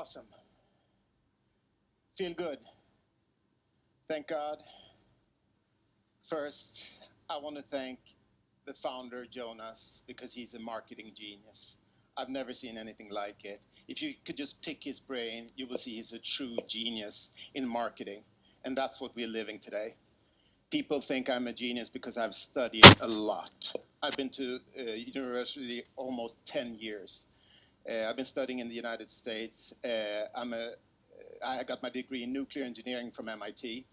Awesome. Feel good. Thank God. First, I want to thank the founder, Jonas, because he's a marketing genius. I've never seen anything like it. If you could just pick his brain, you will see he's a true genius in marketing. And that's what we're living today. People think I'm a genius because I've studied a lot. I've been to university almost 10 years. I've been studying in the United States. I got my degree in nuclear engineering from MIT.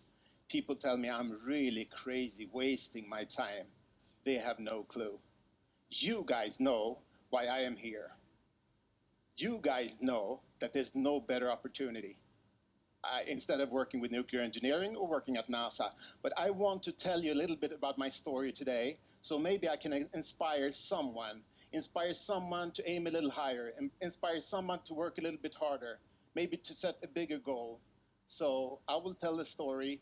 People tell me I'm really crazy, wasting my time. They have no clue. You guys know why I am here. You guys know that there's no better opportunity instead of working with nuclear engineering or working at NASA. But I want to tell you a little bit about my story today, so maybe I can inspire someone to aim a little higher, inspire someone to work a little bit harder, maybe to set a bigger goal. So I will tell the story.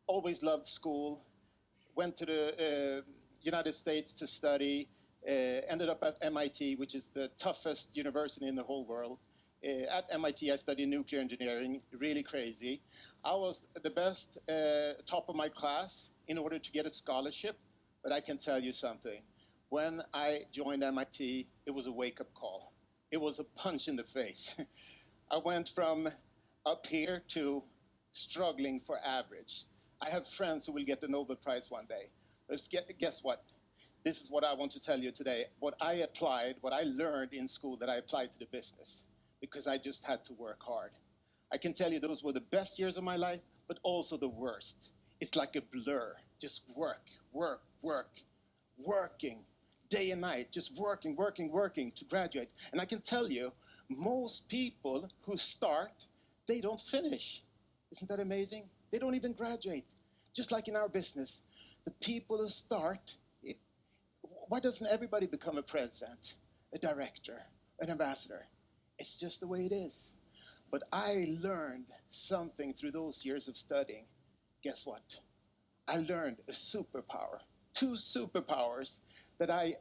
Always loved school, went to the United States to study, ended up at MIT, which is the toughest university in the whole world. At MIT, I studied nuclear engineering, really crazy. I was the best top of my class in order to get a scholarship, but I can tell you something. When I joined MIT, it was a wake-up call. It was a punch in the face. I went from up here to struggling for average. I have friends who will get the Nobel Prize one day. Guess what? This is what I want to tell you today. What I applied, what I learned in school that I applied to the business, because I just had to work hard. I can tell you those were the best years of my life, but also the worst. It's like a blur. Just working, day and night, just working to graduate. And I can tell you, most people who start, they don't finish. Isn't that amazing? They don't even graduate. Just like in our business, the people who start, why doesn't everybody become a president, a director, an ambassador? It's just the way it is. But I learned something through those years of studying. Guess what? I learned a superpower, 2 superpowers that I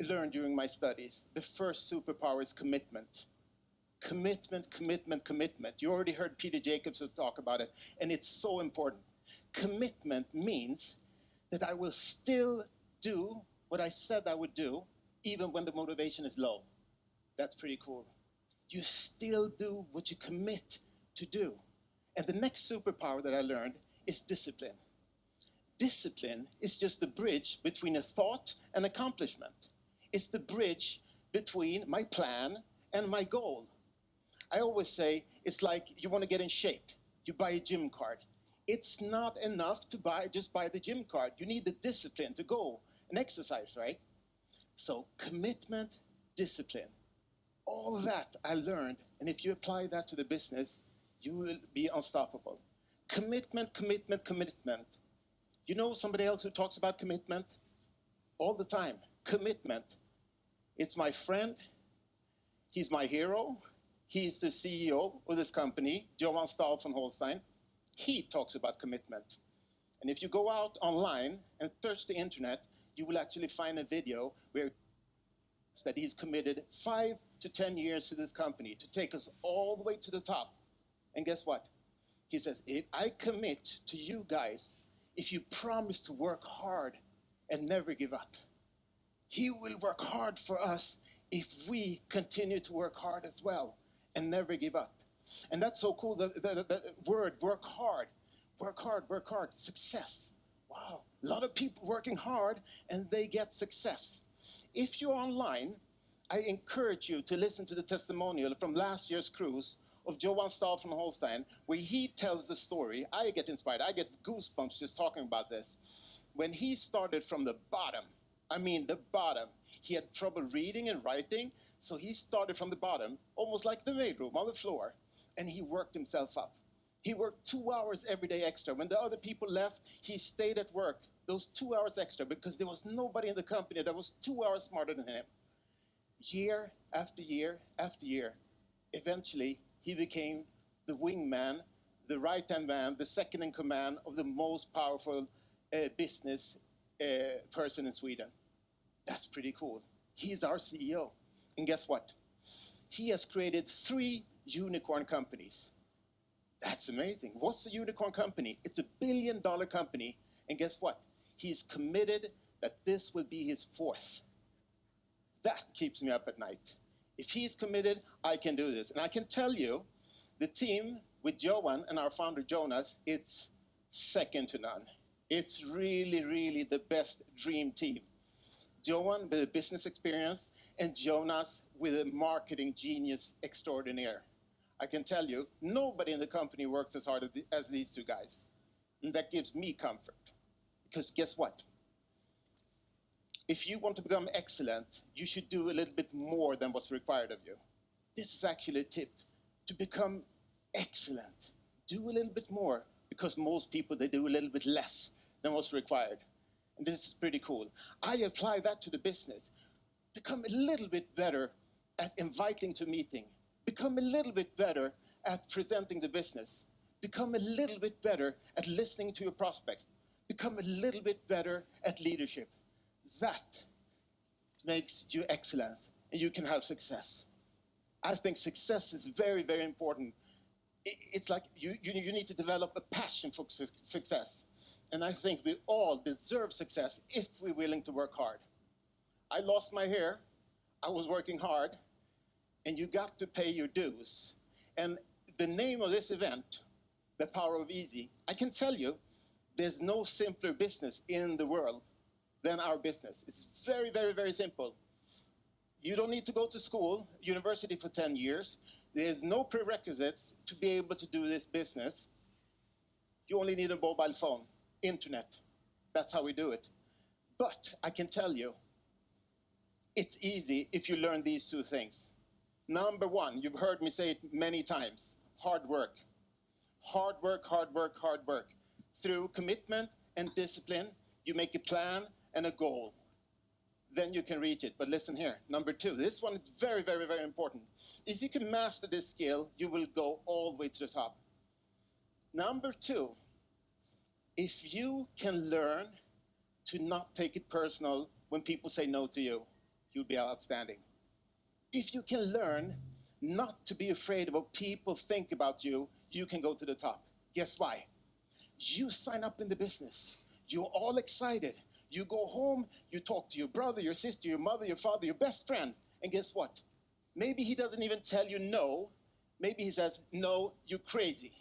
learned during my studies. The first superpower is commitment. Commitment. You already heard Peter Jacobson talk about it, and it's so important. Commitment means that I will still do what I said I would do, even when the motivation is low. That's pretty cool. You still do what you commit to do. And the next superpower that I learned is discipline. Discipline is just the bridge between a thought and accomplishment. It's the bridge between my plan and my goal. I always say it's like you want to get in shape. You buy a gym card. It's not enough to just buy the gym card. You need the discipline to go and exercise, right? So commitment, discipline. All of that I learned, and if you apply that to the business, you will be unstoppable. Commitment. You know somebody else who talks about commitment? All the time. Commitment. It's my friend. He's my hero. He's the CEO of this company, Johan Stahl von Holstein. He talks about commitment. And if you go out online and search the internet, you will actually find a video where that he's committed 5 to 10 years to this company to take us all the way to the top. And guess what? He says, if I commit to you guys, if you promise to work hard and never give up, he will work hard for us if we continue to work hard as well and never give up. And that's so cool, the word work hard, success. Wow, a lot of people working hard and they get success. If you're online, I encourage you to listen to the testimonial from last year's cruise of Johan Stahl von Holstein, where he tells the story. I get inspired. I get goosebumps just talking about this. When he started from the bottom, the bottom. He had trouble reading and writing, so he started from the bottom, almost like the maidroom on the floor, and he worked himself up. He worked 2 hours every day extra. When the other people left, he stayed at work those 2 hours extra because there was nobody in the company that was 2 hours smarter than him. Year after year after year, eventually he became the wingman, the right-hand man, the second in command of the most powerful business person in Sweden. That's pretty cool. He's our CEO. And guess what? he has created 3 unicorn companies. That's amazing. What's a unicorn company? It's a billion-dollar company. And guess what? He's committed that this will be his 4th. That keeps me up at night. If he's committed, I can do this. And I can tell you, the team with Johan and our founder Jonas, it's second to none. It's really, really the best dream team. Johan with a business experience and Jonas with a marketing genius extraordinaire. I can tell you, nobody in the company works as hard as these 2 guys. And that gives me comfort. Because guess what? If you want to become excellent, you should do a little bit more than what's required of you. This is actually a tip. To become excellent, do a little bit more. Because most people, they do a little bit less than what's required. And this is pretty cool. I apply that to the business. Become a little bit better at inviting to a meeting. Become a little bit better at presenting the business. Become a little bit better at listening to your prospect. Become a little bit better at leadership. That makes you excellent, and you can have success. I think success is very, very important. It's like you need to develop a passion for success. And I think we all deserve success if we're willing to work hard. I lost my hair. I was working hard. And you got to pay your dues. And the name of this event, The Power of Easy, I can tell you, there's no simpler business in the world than our business. It's very, very, very simple. You don't need to go to school, university for 10 years. There's no prerequisites to be able to do this business. You only need a mobile phone, internet. That's how we do it. But I can tell you, it's easy if you learn these 2 things. Number 1, you've heard me say it many times, hard work. Hard work, hard work, hard work. Through commitment and discipline, you make a plan and a goal. Then you can reach it. But listen here, number 2, this one is very, very, very important. If you can master this skill, you will go all the way to the top. Number 2, if you can learn to not take it personal when people say no to you, you'll be outstanding. If you can learn not to be afraid of what people think about you, you can go to the top. Guess why? You sign up in the business. You're all excited. You go home, you talk to your brother, your sister, your mother, your father, your best friend. And guess what? Maybe he doesn't even tell you no. Maybe he says, no, you're crazy.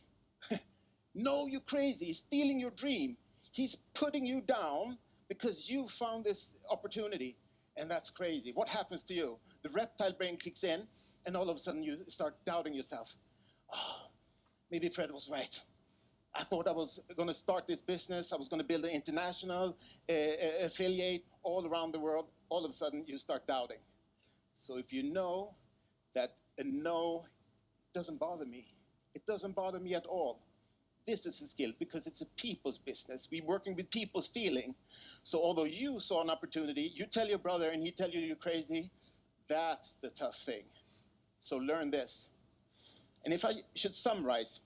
No, you're crazy. He's stealing your dream. He's putting you down because you found this opportunity. And that's crazy. What happens to you? The reptile brain kicks in, and all of a sudden you start doubting yourself. Oh, maybe Fred was right. I thought I was going to start this business. I was going to build an international affiliate all around the world. All of a sudden, you start doubting. So if you know that a no doesn't bother me, it doesn't bother me at all. This is a skill because it's a people's business. We're working with people's feeling. So although you saw an opportunity, you tell your brother and he tell you you're crazy, that's the tough thing. So learn this. And if I should summarize,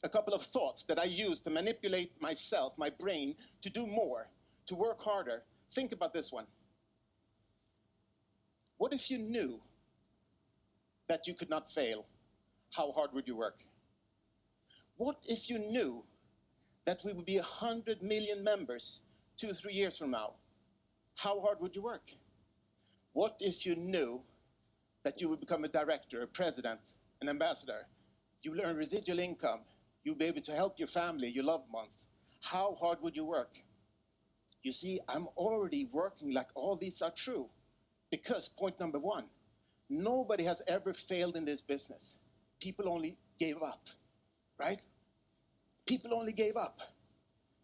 a couple of thoughts that I use to manipulate myself, my brain, to do more, to work harder. Think about this one. What if you knew that you could not fail? How hard would you work? What if you knew that we would be 100 million members 2 or 3 years from now? How hard would you work? What if you knew that you would become a director, a president, an ambassador? You learn residual income. You'll be able to help your family, your loved ones. How hard would you work? You see, I'm already working like all these are true. Because point number 1, nobody has ever failed in this business. People only gave up, right? People only gave up.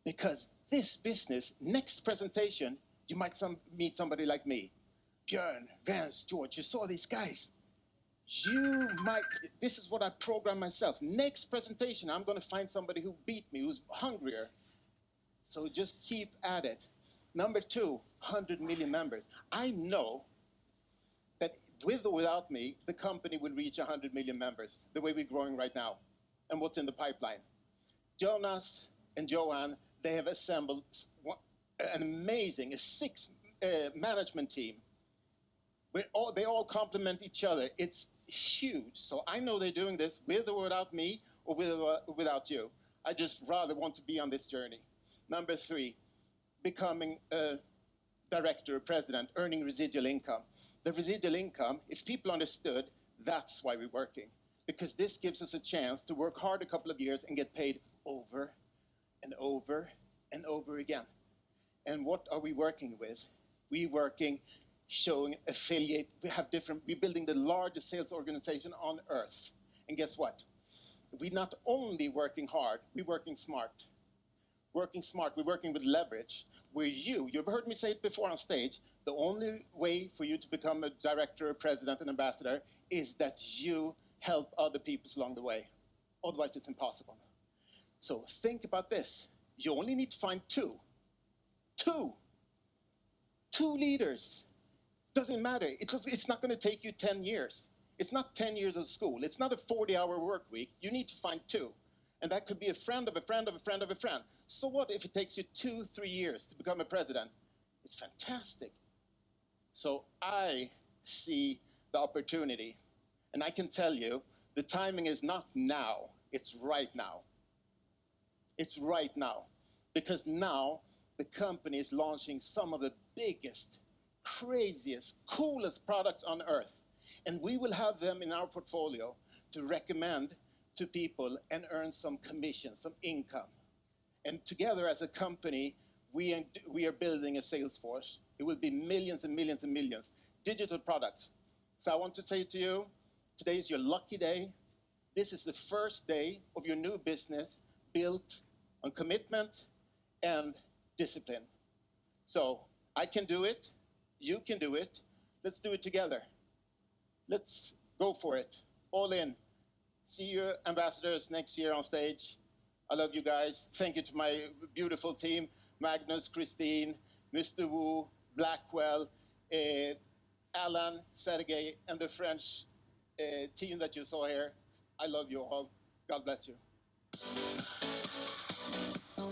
Because this business, next presentation, you might meet somebody like me. Björn, Rens, George, you saw these guys. This is what I program myself. Next presentation, I'm going to find somebody who beat me, who's hungrier. So just keep at it. Number 2, 100 million members. I know that with or without me, the company will reach 100 million members, the way we're growing right now, and what's in the pipeline. Jonas and Johan, they have assembled an amazing, a 6 management team They all complement each other. It's huge. So I know they're doing this with or without me, or without you. I just rather want to be on this journey. Number 3, becoming a director or president, earning residual income. The residual income, if people understood, that's why we're working. Because this gives us a chance to work hard a couple of years and get paid over and over and over again. And what are we working with? We're working, showing affiliate. We're building the largest sales organization on earth. And guess what? We're not only working hard, we're working smart. Working smart, we're working with leverage. Where you've heard me say it before on stage, the only way for you to become a director, a president, an ambassador is that you help other people along the way. Otherwise, it's impossible. So think about this. You only need to find two leaders. Doesn't matter. It's not going to take you 10 years. It's not 10 years of school. It's not a 40-hour work week. You need to find 2. And that could be a friend of a friend of a friend of a friend. So what if it takes you 2-3 years to become a president? It's fantastic. So I see the opportunity. And I can tell you, the timing is not now. It's right now. It's right now. Because now the company is launching some of the biggest, craziest, coolest products on earth. And we will have them in our portfolio to recommend to people and earn some commission, some income. And together as a company, we are building a sales force. It will be millions and millions and millions. Digital products. So I want to say to you, today is your lucky day. This is the first day of your new business built on commitment and discipline. So I can do it. You can do it. Let's do it together. Let's go for it. All in. See you ambassadors next year on stage. I love you guys. Thank you to my beautiful team, Magnus, Christine, Mr. Wu, Blackwell, Alan, Sergey, and the French team that you saw here. I love you all. God bless you.